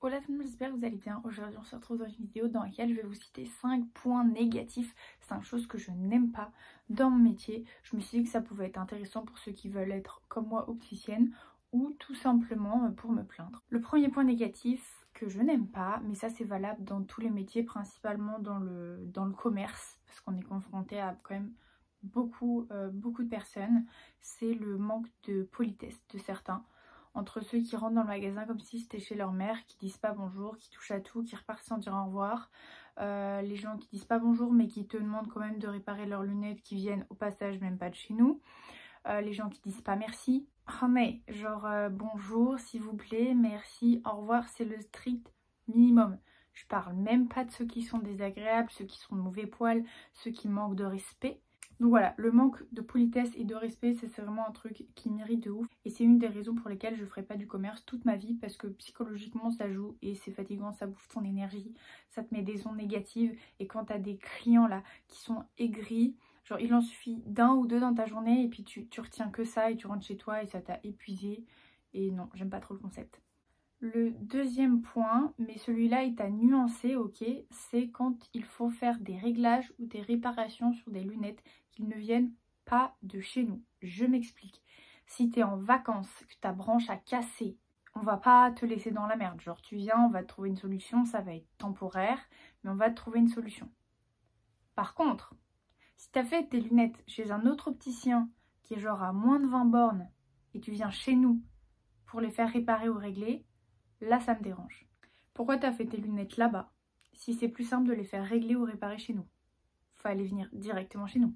Hola tout le monde, j'espère que vous allez bien. Aujourd'hui on se retrouve dans une vidéo dans laquelle je vais vous citer 5 points négatifs, 5 choses que je n'aime pas dans mon métier. Je me suis dit que ça pouvait être intéressant pour ceux qui veulent être comme moi opticienne ou tout simplement pour me plaindre. Le premier point négatif que je n'aime pas, mais ça c'est valable dans tous les métiers, principalement dans le commerce, parce qu'on est confronté à quand même beaucoup de personnes, c'est le manque de politesse de certains. Entre ceux qui rentrent dans le magasin comme si c'était chez leur mère, qui disent pas bonjour, qui touchent à tout, qui repartent sans dire au revoir. Les gens qui disent pas bonjour mais qui te demandent quand même de réparer leurs lunettes, qui viennent au passage même pas de chez nous. Les gens qui disent pas merci. Oh mais genre bonjour s'il vous plaît, merci, au revoir, c'est le strict minimum. Je parle même pas de ceux qui sont désagréables, ceux qui sont de mauvais poil, ceux qui manquent de respect. Donc voilà, le manque de politesse et de respect, c'est vraiment un truc qui m'irrite de ouf. Et c'est une des raisons pour lesquelles je ne ferai pas du commerce toute ma vie, parce que psychologiquement ça joue et c'est fatigant, ça bouffe ton énergie, ça te met des ondes négatives. Et quand tu as des clients là qui sont aigris, genre il en suffit d'un ou deux dans ta journée et puis tu retiens que ça et tu rentres chez toi et ça t'a épuisé. Et non, j'aime pas trop le concept. Le deuxième point, mais celui-là est à nuancer, ok, c'est quand il faut faire des réglages ou des réparations sur des lunettes qui ne viennent pas de chez nous. Je m'explique. Si tu es en vacances, que ta branche a cassé, on va pas te laisser dans la merde. Genre tu viens, on va te trouver une solution, ça va être temporaire, mais on va te trouver une solution. Par contre, si tu as fait tes lunettes chez un autre opticien qui est genre à moins de 20 bornes et tu viens chez nous pour les faire réparer ou régler, là ça me dérange. Pourquoi t'as fait tes lunettes là-bas si c'est plus simple de les faire régler ou réparer chez nous? Fallait venir directement chez nous.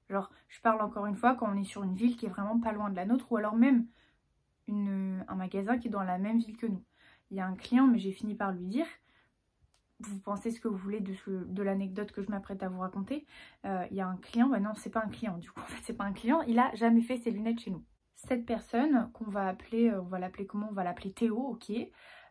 Genre, je parle encore une fois quand on est sur une ville qui est vraiment pas loin de la nôtre, ou alors même un magasin qui est dans la même ville que nous. Il y a un client, mais j'ai fini par lui dire, vous pensez ce que vous voulez de l'anecdote que je m'apprête à vous raconter. Il y a un client, bah non c'est pas un client du coup, en fait c'est pas un client, il a jamais fait ses lunettes chez nous. Cette personne qu'on va appeler, on va l'appeler comment? On va l'appeler Théo, ok.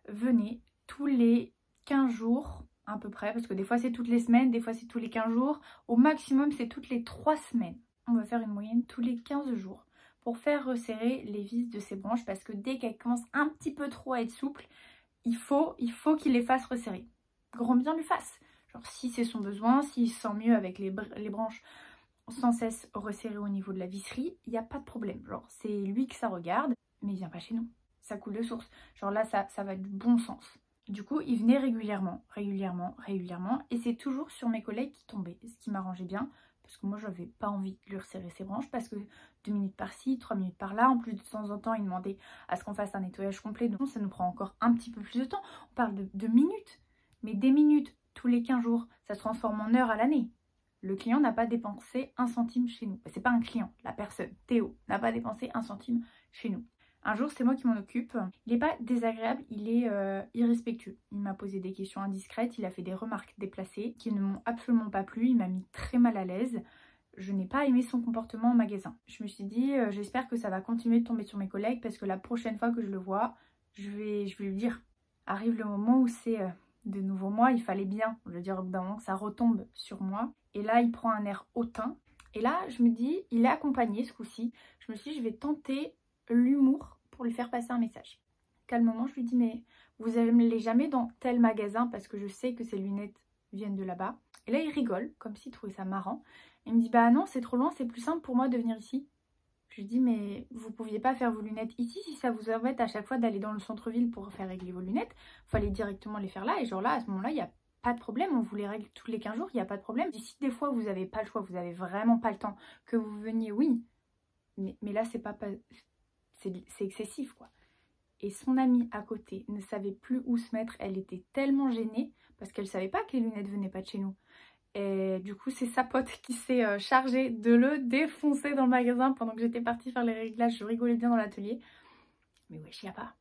Venez tous les 15 jours à peu près, parce que des fois c'est toutes les semaines, des fois c'est tous les 15 jours, au maximum c'est toutes les 3 semaines. On va faire une moyenne tous les 15 jours pour faire resserrer les vis de ces branches, parce que dès qu'elles commencent un petit peu trop à être souples, il faut qu'il les fasse resserrer. Grand bien lui fasse. Genre si c'est son besoin, s'il se sent mieux avec les branches sans cesse resserrées au niveau de la visserie, il n'y a pas de problème. Genre c'est lui que ça regarde, mais il vient pas chez nous. Ça coule de source. Genre là ça va du bon sens. Du coup il venait régulièrement, et c'est toujours sur mes collègues qui tombaient, ce qui m'arrangeait bien, parce que moi j'avais pas envie de lui resserrer ses branches, parce que 2 minutes par-ci, 3 minutes par-là, en plus de temps en temps il demandait à ce qu'on fasse un nettoyage complet, donc ça nous prend encore un petit peu plus de temps. On parle de minutes, mais des minutes tous les 15 jours, ça se transforme en heures à l'année. Le client n'a pas dépensé un centime chez nous. C'est pas un client, la personne, Théo, n'a pas dépensé un centime chez nous. Un jour, c'est moi qui m'en occupe. Il n'est pas désagréable, il est irrespectueux. Il m'a posé des questions indiscrètes, il a fait des remarques déplacées qui ne m'ont absolument pas plu, il m'a mis très mal à l'aise. Je n'ai pas aimé son comportement en magasin. Je me suis dit, j'espère que ça va continuer de tomber sur mes collègues, parce que la prochaine fois que je le vois, je vais lui dire. Arrive le moment où c'est de nouveau moi, il fallait bien, je veux dire, que ça retombe sur moi. Et là, il prend un air hautain. Et là, je me dis, il est accompagné ce coup-ci. Je me suis dit, je vais tenter l'humour pour lui faire passer un message. Calmement, je lui dis, mais vous n'allez jamais dans tel magasin parce que je sais que ces lunettes viennent de là-bas. Et là, il rigole, comme s'il trouvait ça marrant. Il me dit, bah non, c'est trop loin, c'est plus simple pour moi de venir ici. Je lui dis, mais vous pouviez pas faire vos lunettes ici si ça vous embête à chaque fois d'aller dans le centre-ville pour faire régler vos lunettes. Il fallait directement les faire là. Et genre là, à ce moment-là, il n'y a pas de problème, on vous les règle tous les 15 jours, il n'y a pas de problème. Si des fois vous n'avez pas le choix, vous n'avez vraiment pas le temps, que vous veniez, oui, mais là c'est excessif quoi. Et son amie à côté ne savait plus où se mettre, elle était tellement gênée parce qu'elle savait pas que les lunettes venaient pas de chez nous. Et du coup c'est sa pote qui s'est chargée de le défoncer dans le magasin pendant que j'étais partie faire les réglages. Je rigolais bien dans l'atelier, mais wesh, y a pas.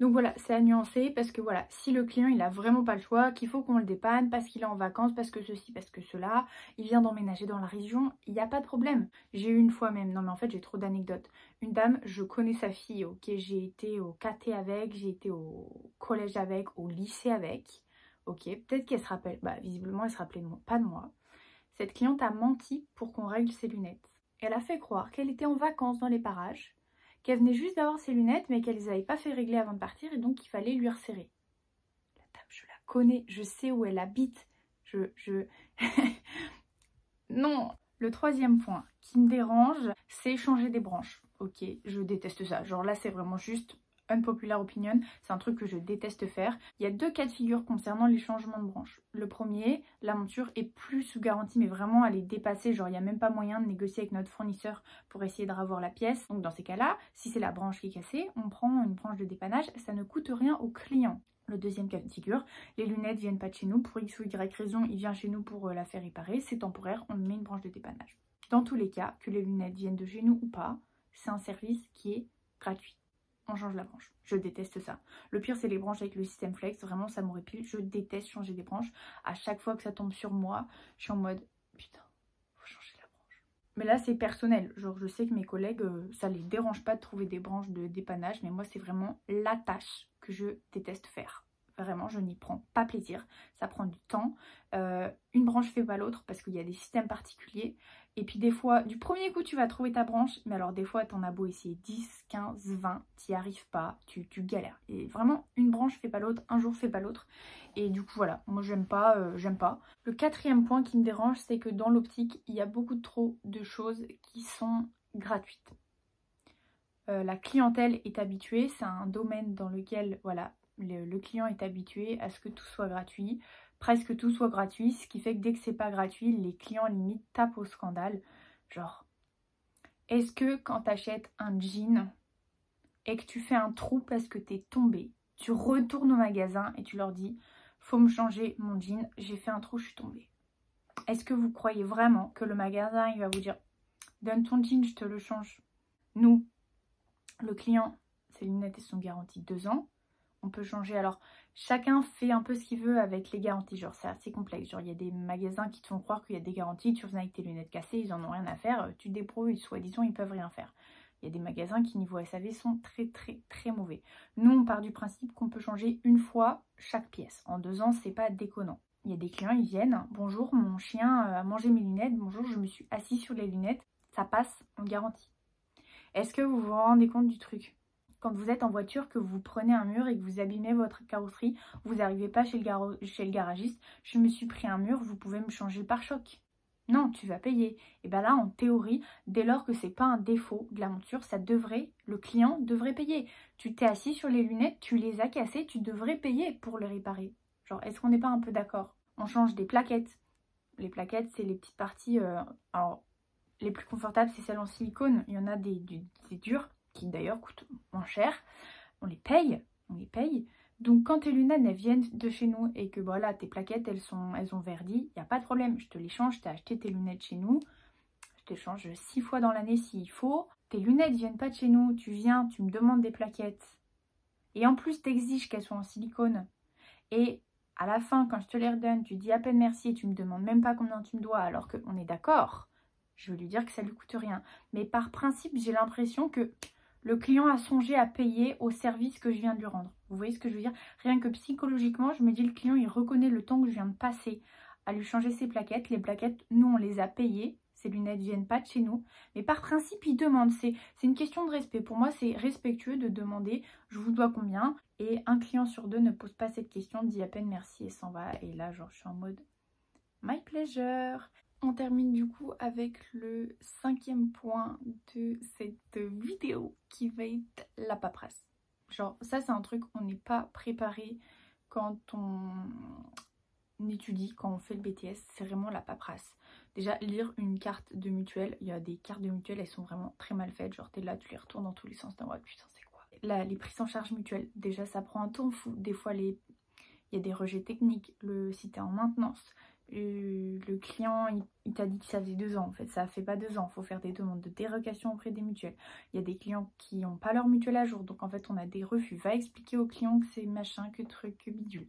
Donc voilà, c'est à nuancer, parce que voilà, si le client il a vraiment pas le choix, qu'il faut qu'on le dépanne parce qu'il est en vacances, parce que ceci, parce que cela, il vient d'emménager dans la région, il n'y a pas de problème. J'ai eu une fois même, non mais en fait j'ai trop d'anecdotes. Une dame, je connais sa fille, ok, j'ai été au KT avec, j'ai été au collège avec, au lycée avec, ok, peut-être qu'elle se rappelle, bah visiblement elle se rappelait pas de moi. Cette cliente a menti pour qu'on règle ses lunettes. Elle a fait croire qu'elle était en vacances dans les parages, qu'elle venait juste d'avoir ses lunettes mais qu'elle les avait pas fait régler avant de partir et donc il fallait lui resserrer. connais, je sais où elle habite. Non. Le troisième point qui me dérange, c'est changer des branches. Ok, je déteste ça. Genre là, c'est vraiment juste unpopular opinion. C'est un truc que je déteste faire. Il y a 2 cas de figure concernant les changements de branches. Le premier, la monture est plus sous garantie, mais vraiment elle est dépassée. Genre il n'y a même pas moyen de négocier avec notre fournisseur pour essayer de revoir la pièce. Donc dans ces cas-là, si c'est la branche qui est cassée, on prend une branche de dépannage. Ça ne coûte rien au client. Le deuxième cas de figure, les lunettes viennent pas de chez nous, pour X ou Y raison, il vient chez nous pour la faire réparer, c'est temporaire, on met une branche de dépannage. Dans tous les cas, que les lunettes viennent de chez nous ou pas, c'est un service qui est gratuit. On change la branche. Je déteste ça. Le pire, c'est les branches avec le système flex, vraiment ça m'horripile, je déteste changer des branches. À chaque fois que ça tombe sur moi, je suis en mode, putain, faut changer la branche. Mais là, c'est personnel, genre je sais que mes collègues, ça les dérange pas de trouver des branches de dépannage, mais moi, c'est vraiment la tâche que je déteste faire. Vraiment, je n'y prends pas plaisir. Ça prend du temps. Une branche fait pas l'autre parce qu'il y a des systèmes particuliers. Et puis des fois, du premier coup, tu vas trouver ta branche. Mais alors des fois, t'en as beau essayer 10, 15, 20, t'y arrives pas. Tu galères. Et vraiment, une branche fait pas l'autre. Un jour fait pas l'autre. Et du coup, voilà. Moi, j'aime pas. Le quatrième point qui me dérange, c'est que dans l'optique, il y a beaucoup trop de choses qui sont gratuites. La clientèle est habituée. C'est un domaine dans lequel, voilà, le client est habitué à ce que tout soit gratuit, presque tout soit gratuit, ce qui fait que dès que c'est pas gratuit, les clients limite tapent au scandale. Genre, est-ce que quand tu achètes un jean et que tu fais un trou parce que t'es tombé, tu retournes au magasin et tu leur dis faut me changer mon jean, j'ai fait un trou, je suis tombée. Est-ce que vous croyez vraiment que le magasin il va vous dire donne ton jean, je te le change? Nous, le client, ses lunettes elles sont garanties 2 ans. On peut changer, alors chacun fait un peu ce qu'il veut avec les garanties, genre c'est assez complexe, genre il y a des magasins qui te font croire qu'il y a des garanties, tu reviens avec tes lunettes cassées, ils en ont rien à faire, tu te débrouilles, soi-disant ils peuvent rien faire. Il y a des magasins qui niveau SAV sont très mauvais. Nous on part du principe qu'on peut changer une fois chaque pièce, en 2 ans c'est pas déconnant. Il y a des clients, ils viennent, bonjour mon chien a mangé mes lunettes, bonjour je me suis assis sur les lunettes, ça passe, on garantit. Est-ce que vous vous rendez compte du truc ? Quand vous êtes en voiture, que vous prenez un mur et que vous abîmez votre carrosserie, vous n'arrivez pas chez le garagiste, je me suis pris un mur, vous pouvez me changer le pare-choc. Non, tu vas payer. Et bien là, en théorie, dès lors que c'est pas un défaut de la monture, le client devrait payer. Tu t'es assis sur les lunettes, tu les as cassées, tu devrais payer pour les réparer. Genre, est-ce qu'on n'est pas un peu d'accord? On change des plaquettes. Les plaquettes, c'est les petites parties... alors, les plus confortables, c'est celles en silicone. Il y en a des durs, qui d'ailleurs coûtent moins cher, on les paye. Donc quand tes lunettes elles viennent de chez nous et que voilà tes plaquettes elles ont verdi, il n'y a pas de problème, je te les change, tu as acheté tes lunettes chez nous, je te les change 6 fois dans l'année s'il faut. Tes lunettes viennent pas de chez nous, tu viens, tu me demandes des plaquettes et en plus tu exiges qu'elles soient en silicone et à la fin quand je te les redonne, tu dis à peine merci et tu me demandes même pas combien tu me dois alors qu'on est d'accord, je veux lui dire que ça lui coûte rien. Mais par principe j'ai l'impression que le client a songé à payer au service que je viens de lui rendre. Vous voyez ce que je veux dire? Rien que psychologiquement, je me dis le client, il reconnaît le temps que je viens de passer à lui changer ses plaquettes. Les plaquettes, nous, on les a payées. Ces lunettes ne viennent pas de chez nous. Mais par principe, il demande. C'est une question de respect. Pour moi, c'est respectueux de demander je vous dois combien. Et un client sur 2 ne pose pas cette question, dit à peine merci et s'en va. Et là, genre, je suis en mode my pleasure. On termine du coup avec le 5e point de cette vidéo qui va être la paperasse. Genre ça c'est un truc on n'est pas préparé quand on étudie, quand on fait le BTS, c'est vraiment la paperasse. Déjà lire une carte de mutuelle, il y a des cartes de mutuelle, elles sont vraiment très mal faites, genre t'es là, tu les retournes dans tous les sens, t'es en mode putain c'est quoi. Là les prises en charge mutuelles, déjà ça prend un temps fou, des fois il y a des rejets techniques, si t'es en maintenance. Le client il t'a dit que ça faisait 2 ans, en fait ça fait pas 2 ans, il faut faire des demandes de dérogation auprès des mutuelles. Il y a des clients qui n'ont pas leur mutuelle à jour, donc en fait on a des refus. Va expliquer au client que c'est machin, que truc, que bidule.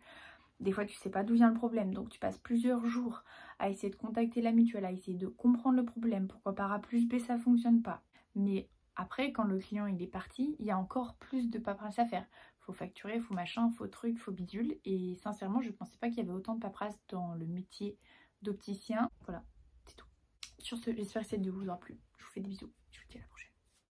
Des fois tu sais pas d'où vient le problème, donc tu passes plusieurs jours à essayer de contacter la mutuelle, à essayer de comprendre le problème, pourquoi par A plus B ça fonctionne pas. Mais après quand le client il est parti, il y a encore plus de paperasse à faire. Faut facturer, faut machin, faut truc, faut bidule. Et sincèrement, je pensais pas qu'il y avait autant de paperasse dans le métier d'opticien. Voilà, c'est tout. Sur ce, j'espère que cette vidéo vous aura plu. Je vous fais des bisous. Je vous dis à la prochaine.